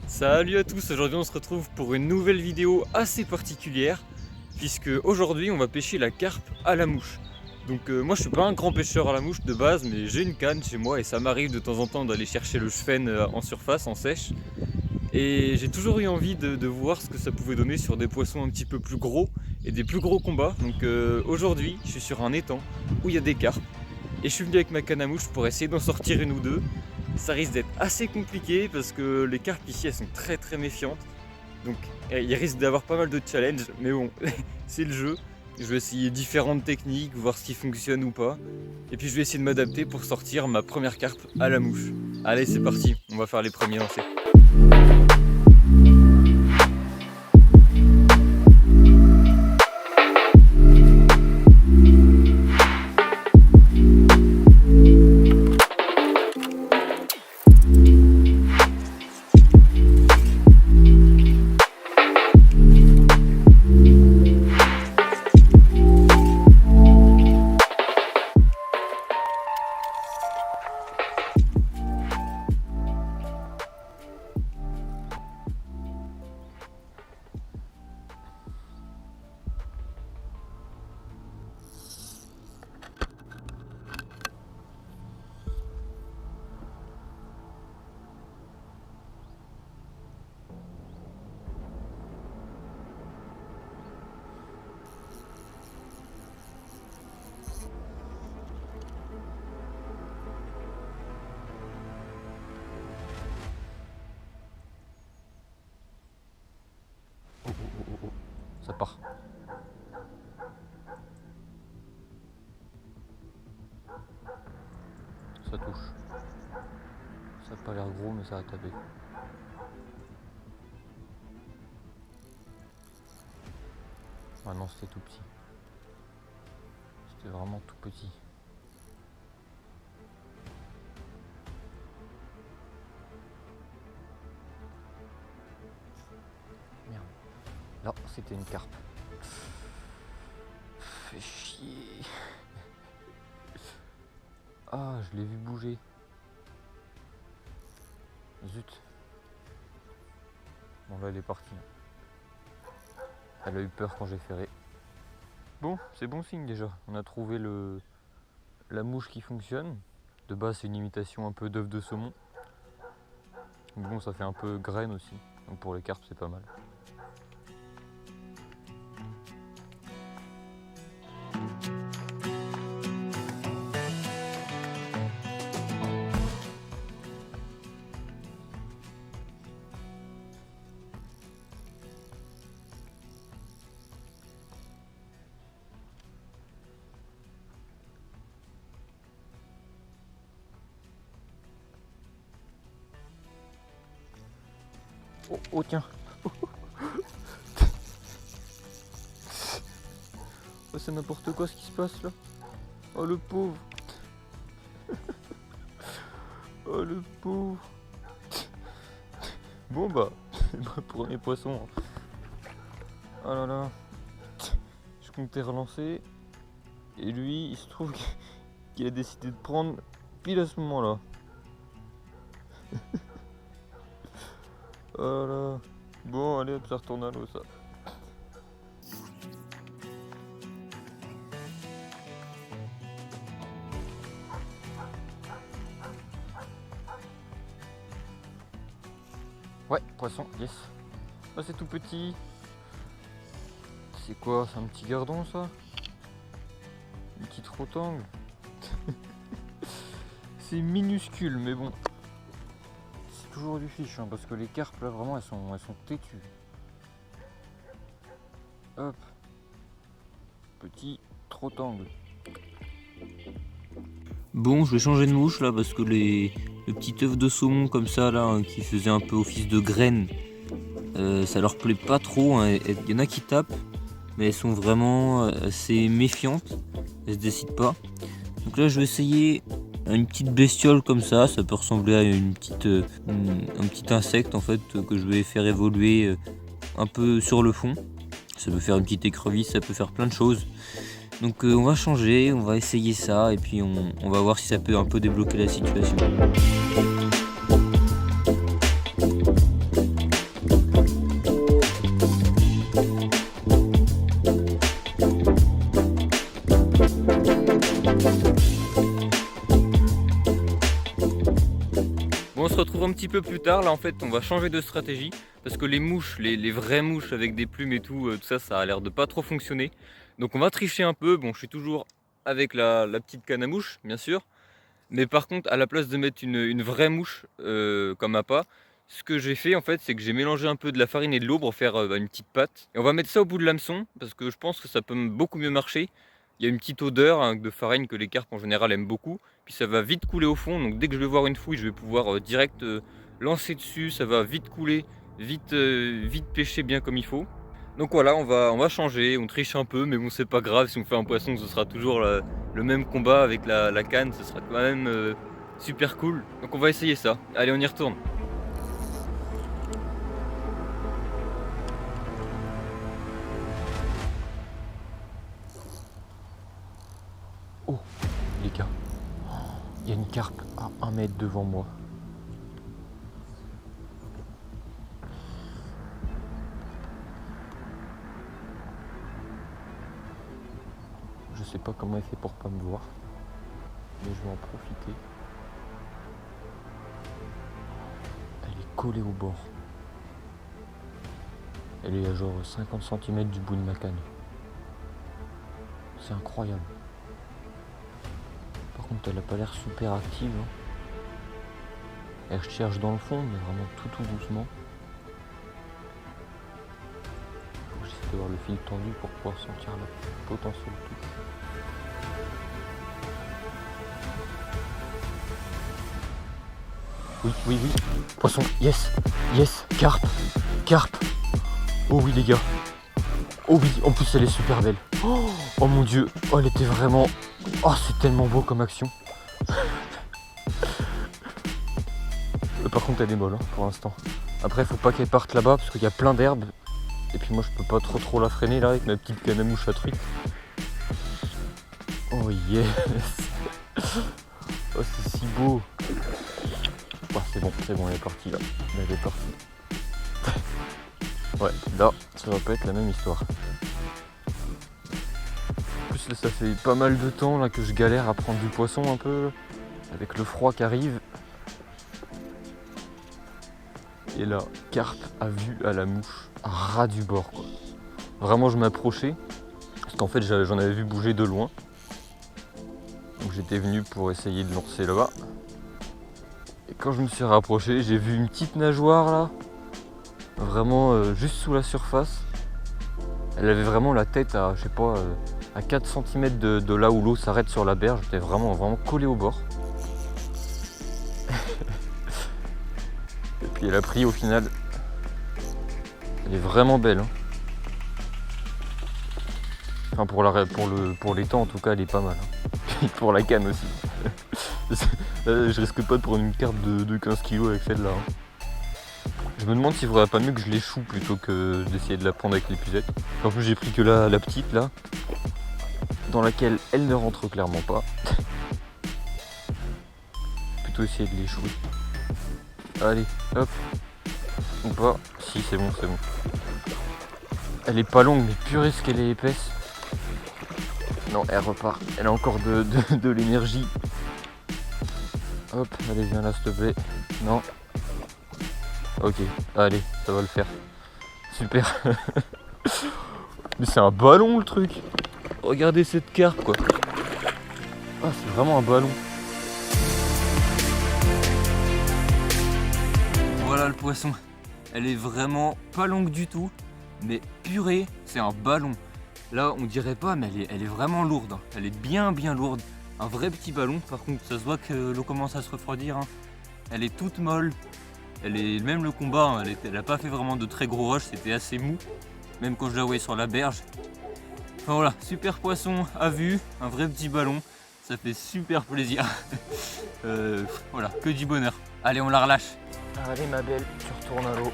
Salut à tous, aujourd'hui on se retrouve pour une nouvelle vidéo assez particulière puisque aujourd'hui on va pêcher la carpe à la mouche. Donc moi je suis pas un grand pêcheur à la mouche de base, mais j'ai une canne chez moi et ça m'arrive de temps en temps d'aller chercher le chefenne en surface, en sèche. Et j'ai toujours eu envie de voir ce que ça pouvait donner sur des poissons un petit peu plus gros et des plus gros combats. Donc aujourd'hui je suis sur un étang où il y a des carpes et je suis venu avec ma canne à mouche pour essayer d'en sortir une ou deux. Ça risque d'être assez compliqué parce que les carpes ici elles sont très méfiantes. Donc il risque d'avoir pas mal de challenges, mais bon, c'est le jeu. Je vais essayer différentes techniques, voir ce qui fonctionne ou pas. Et puis je vais essayer de m'adapter pour sortir ma première carpe à la mouche. Allez, c'est parti, on va faire les premiers lancers. Ça part. Ça touche. Ça n'a pas l'air gros, mais ça a tapé. Ah non, c'était tout petit. C'était vraiment tout petit. Merde. Là, c'était une carpe. Fait chier. Ah, je l'ai vu bouger. Zut. Bon, là, elle est partie. Elle a eu peur quand j'ai ferré. Bon, c'est bon signe déjà. On a trouvé la mouche qui fonctionne. De base, c'est une imitation un peu d'œuf de saumon. Mais bon, ça fait un peu graine aussi. Donc pour les carpes, c'est pas mal. Oh, oh tiens. Oh, c'est n'importe quoi ce qui se passe là. Oh le pauvre. Oh le pauvre. Bon bah, c'est mon premier poisson. Oh là là. Je comptais relancer. Et lui, il se trouve qu'il a décidé de prendre pile à ce moment-là. Oh là là. Bon, allez hop, ça retourne à l'eau ça. Ouais, poisson, yes. Ah, c'est tout petit. C'est quoi? C'est un petit gardon ça? Une petite rotangle. C'est minuscule, mais bon. C'est toujours du fiche, hein, parce que les carpes là vraiment elles sont têtues. Hop. Petit rotangle. Bon, je vais changer de mouche là parce que le petit œuf de saumon comme ça là, hein, qui faisait un peu office de graine, ça leur plaît pas trop, hein. Il y en a qui tapent, mais elles sont vraiment assez méfiantes, elles se décident pas. Donc là je vais essayer une petite bestiole comme ça peut ressembler à un petit insecte en fait que je vais faire évoluer un peu sur le fond. Ça peut faire une petite écrevisse, ça peut faire plein de choses. Donc on va changer, on va essayer ça et puis on va voir si ça peut un peu débloquer la situation. un petit peu plus tard, là en fait on va changer de stratégie. Parce que les mouches, les vraies mouches avec des plumes et tout ça, ça a l'air de pas trop fonctionner. Donc on va tricher un peu, bon je suis toujours avec la petite canne à mouche, bien sûr. Mais par contre, à la place de mettre une vraie mouche comme appât, ce que j'ai fait en fait, c'est que j'ai mélangé un peu de la farine et de l'eau pour faire une petite pâte. Et on va mettre ça au bout de l'hameçon, parce que je pense que ça peut beaucoup mieux marcher. Il y a une petite odeur hein, de farine que les carpes en général aiment beaucoup. Puis ça va vite couler au fond, donc dès que je vais voir une fouille, je vais pouvoir direct lancer dessus. Ça va vite couler, vite pêcher bien comme il faut. Donc voilà, on va changer, on triche un peu, mais bon c'est pas grave, si on fait un poisson, ce sera toujours le même combat avec la canne, ce sera quand même super cool. Donc on va essayer ça. Allez, on y retourne. Oh, les gars, il y a une carpe à 1 mètre devant moi. Je sais pas comment elle fait pour pas me voir, mais je vais en profiter. Elle est collée au bord. Elle est à genre 50 cm du bout de ma canne. C'est incroyable. Par contre, elle a pas l'air super active. Hein. Elle cherche dans le fond, mais vraiment tout doucement. Faut que j'essaie d'avoir le fil tendu pour pouvoir sentir la potentielle touche. Oui. Poisson, yes, carpe. Oh oui les gars. Oh oui, en plus elle est super belle. Oh mon dieu, oh elle était vraiment... Oh c'est tellement beau comme action. Par contre elle est molle hein, pour l'instant. Après faut pas qu'elle parte là-bas parce qu'il y a plein d'herbes. Et puis moi je peux pas trop la freiner là avec ma petite canne à mouche à truite. Oh yes. Oh c'est si beau. Oh, c'est bon, elle est partie là. Elle est partie. Ouais, là, ça va pas être la même histoire. En plus là, ça fait pas mal de temps là que je galère à prendre du poisson un peu, avec le froid qui arrive. Et là, carpe à vue à la mouche, à ras du bord quoi. Vraiment je m'approchais, parce qu'en fait j'en avais vu bouger de loin. Donc j'étais venu pour essayer de lancer là-bas. Et quand je me suis rapproché, j'ai vu une petite nageoire là, vraiment juste sous la surface. Elle avait vraiment la tête à, je sais pas, à 4 cm de là où l'eau s'arrête sur la berge. J'étais vraiment collé au bord. Et puis elle a pris au final. Elle est vraiment belle. Hein. Enfin pour les temps en tout cas elle est pas mal. Hein. Pour la canne aussi. Je risque pas de prendre une carpe de 15 kg avec celle-là. Hein. Je me demande s'il faudrait pas mieux que je l'échoue plutôt que d'essayer de la prendre avec l'épuisette. En plus j'ai pris que la petite là, dans laquelle elle ne rentre clairement pas. Plutôt essayer de l'échouer. Allez, hop. Ou pas. Si c'est bon. Elle est pas longue mais purée ce qu'elle est épaisse. Non, elle repart. Elle a encore de l'énergie. Hop, allez viens là s'il te plaît. Non. Ok, allez, ça va le faire. Super. Mais c'est un ballon le truc. Regardez cette carpe quoi. Ah c'est vraiment un ballon. Voilà le poisson. Elle est vraiment pas longue du tout. Mais purée, c'est un ballon. Là on dirait pas mais elle est vraiment lourde. Hein. Elle est bien lourde. Un vrai petit ballon. Par contre ça se voit que l'eau commence à se refroidir. Hein. Elle est toute molle. Même le combat, hein, elle a pas fait vraiment de très gros rush, c'était assez mou, même quand je la voyais sur la berge. Enfin voilà, super poisson à vue, un vrai petit ballon, ça fait super plaisir. Voilà, que du bonheur. Allez, on la relâche. Allez ma belle, tu retournes à l'eau.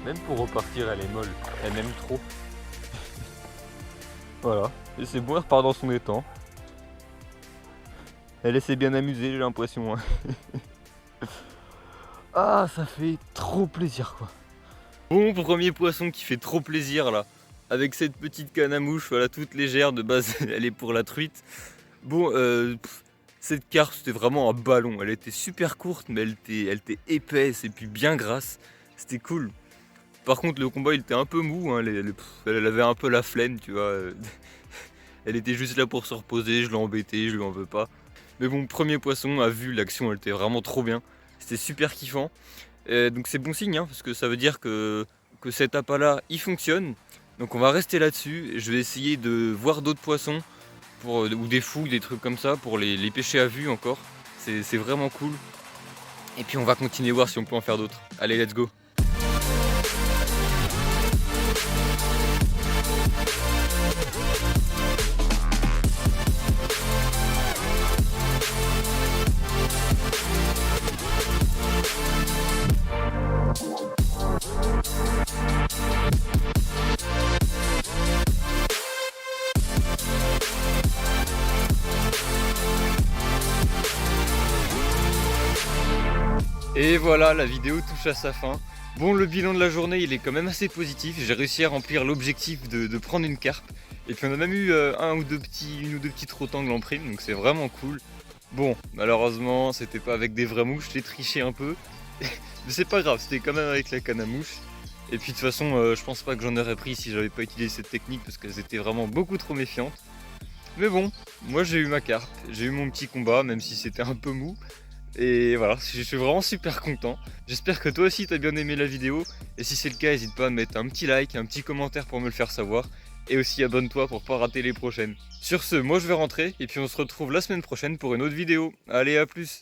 Même pour repartir, elle est molle, elle aime trop. Voilà, et c'est bon, elle repart dans son étang. Elle s'est bien amusée, j'ai l'impression. Hein. Ah, ça fait trop plaisir quoi. Bon, premier poisson qui fait trop plaisir là. Avec cette petite canne à mouche, voilà, toute légère, de base elle est pour la truite. Bon, Cette carpe c'était vraiment un ballon, elle était super courte mais elle était épaisse et puis bien grasse, c'était cool. Par contre le combat il était un peu mou, hein, elle avait un peu la flemme tu vois. Elle était juste là pour se reposer, je l'ai embêtée, je lui en veux pas. Mais bon, premier poisson, à vue, l'action elle était vraiment trop bien. C'était super kiffant. Donc c'est bon signe, hein, parce que ça veut dire que cet appât là, il fonctionne. Donc on va rester là-dessus. Je vais essayer de voir d'autres poissons, ou des fouilles, des trucs comme ça, pour les pêcher à vue encore. C'est vraiment cool. Et puis on va continuer voir si on peut en faire d'autres. Allez, let's go. Et voilà, la vidéo touche à sa fin. Bon, le bilan de la journée, il est quand même assez positif. J'ai réussi à remplir l'objectif de prendre une carpe. Et puis on a même eu une ou deux petites rotangles en prime, donc c'est vraiment cool. Bon, malheureusement, c'était pas avec des vraies mouches, j'ai triché un peu. Mais c'est pas grave, c'était quand même avec la canne à mouche. Et puis de toute façon, je pense pas que j'en aurais pris si j'avais pas utilisé cette technique parce qu'elles étaient vraiment beaucoup trop méfiantes. Mais bon, moi j'ai eu ma carpe, j'ai eu mon petit combat, même si c'était un peu mou. Et voilà, je suis vraiment super content. J'espère que toi aussi t'as bien aimé la vidéo. Et si c'est le cas, n'hésite pas à mettre un petit like, un petit commentaire pour me le faire savoir. Et aussi abonne-toi pour pas rater les prochaines. Sur ce, moi je vais rentrer et puis on se retrouve la semaine prochaine pour une autre vidéo. Allez, à plus!